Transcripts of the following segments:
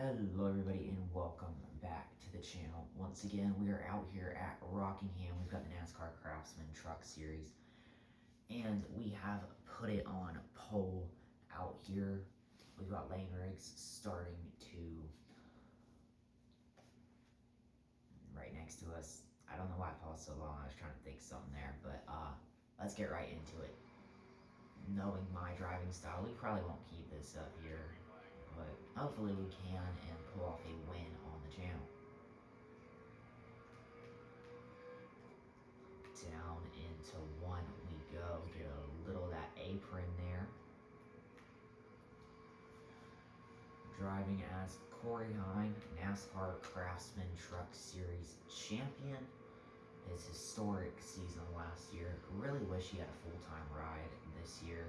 Hello everybody and welcome back to the channel. Once again, we are out here at Rockingham. We've got the NASCAR Craftsman Truck Series and we have put it on pole out here. We've got lane rigs starting to right next to us. I don't know why I paused so long. I was trying to think something there, but let's get right into it. Knowing my driving style, we probably won't keep this up here, but hopefully we can and pull off a win on the channel. Down into one we go. Get a little of that apron there. Driving as Corey Hine, NASCAR Craftsman Truck Series champion. His historic season last year. Really wish he had a full-time ride this year.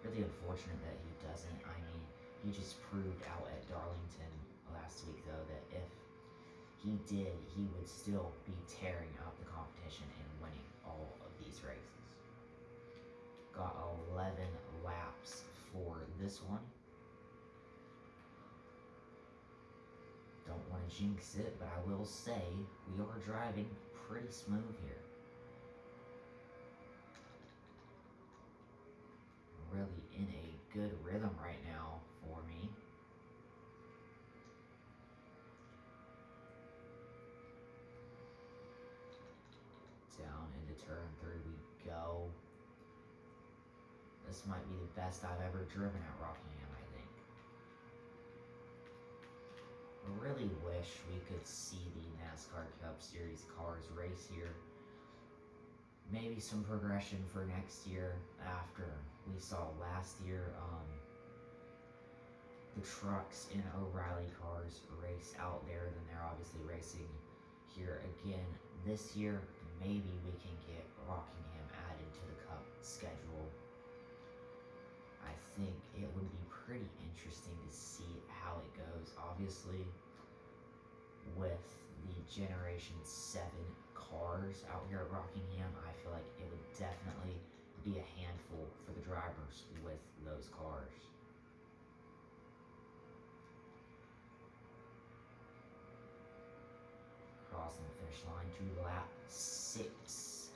Really unfortunate that he doesn't. I mean, he just proved out at Darlington last week, though, that if he did, he would still be tearing up the competition and winning all of these races. Got 11 laps for this one. Don't want to jinx it, but I will say we are driving pretty smooth here. Really in a good rhythm right now for me. Down into turn 3 we go. This might be the best I've ever driven at Rockingham, I think. I really wish we could see the NASCAR Cup Series cars race here. Maybe some progression for next year after we saw last year. The trucks in O'Reilly cars race out there, then they're obviously racing here again this year. Maybe we can get Rockingham added to the Cup schedule. I think it would be pretty interesting to see how it goes. Obviously, with the Generation 7 cars out here at Rockingham, I feel like it would definitely be a handful for the drivers with those cars. Crossing the finish line to lap 6.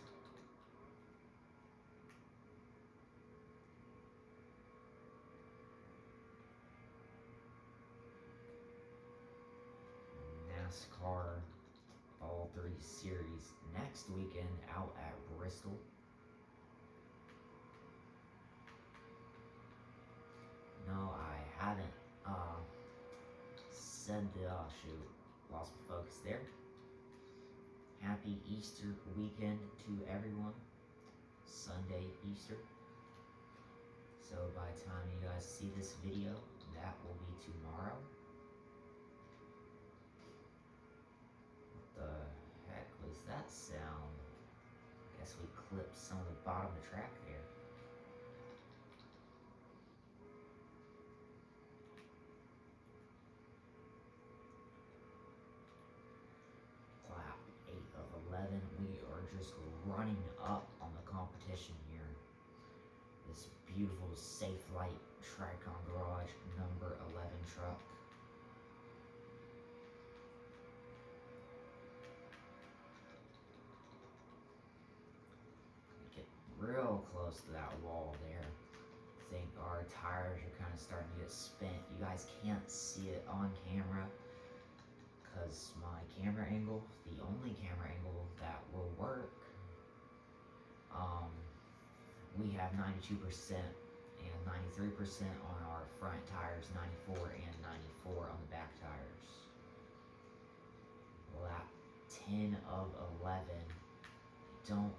NASCAR All 3 Series next weekend out at Bristol. No, I haven't said the, shoot, lost my focus there. Happy Easter weekend to everyone. Sunday Easter. So by the time you guys see this video, that will be tomorrow. What the heck was that sound? Guess we clipped some of the bottom of the track there. Lap 8 of 11. We are just running up on the competition here. This beautiful Safe Light Tricon Garage number 11 truck. Get real close to that wall there. I think our tires are kind of starting to get spent. You guys can't see it on camera because my camera angle, the only camera angle that will work, we have 92% and 93% on our front tires, 94 and 94 on the back tires. Lap 10 of 11. Don't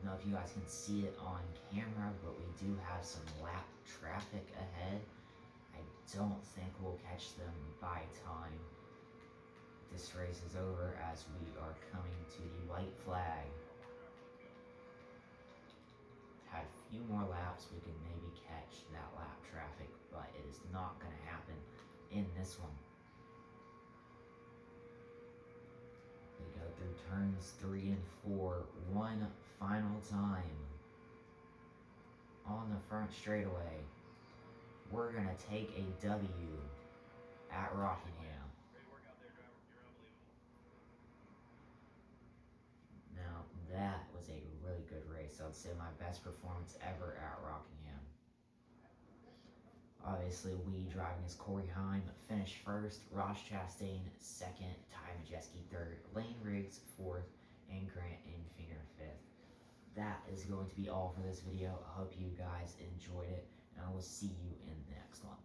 know if you guys can see it on camera, but we do have some lap traffic ahead. I don't think we'll catch them by time this race is over, as we are coming to the white flag. Had a few more laps, we can maybe catch that lap traffic, but it is not going to happen in this one. We go through turns 3 and 4 one final time. On the front straightaway, we're going to take a W at Rockingham. race. I'd say my best performance ever at Rockingham. Obviously, we driving as Corey Heim finished first, Ross Chastain second, Ty Majeski third, Lane Riggs fourth, and Grant Enfinger fifth. That is going to be all for this video. I hope you guys enjoyed it, and I will see you in the next one.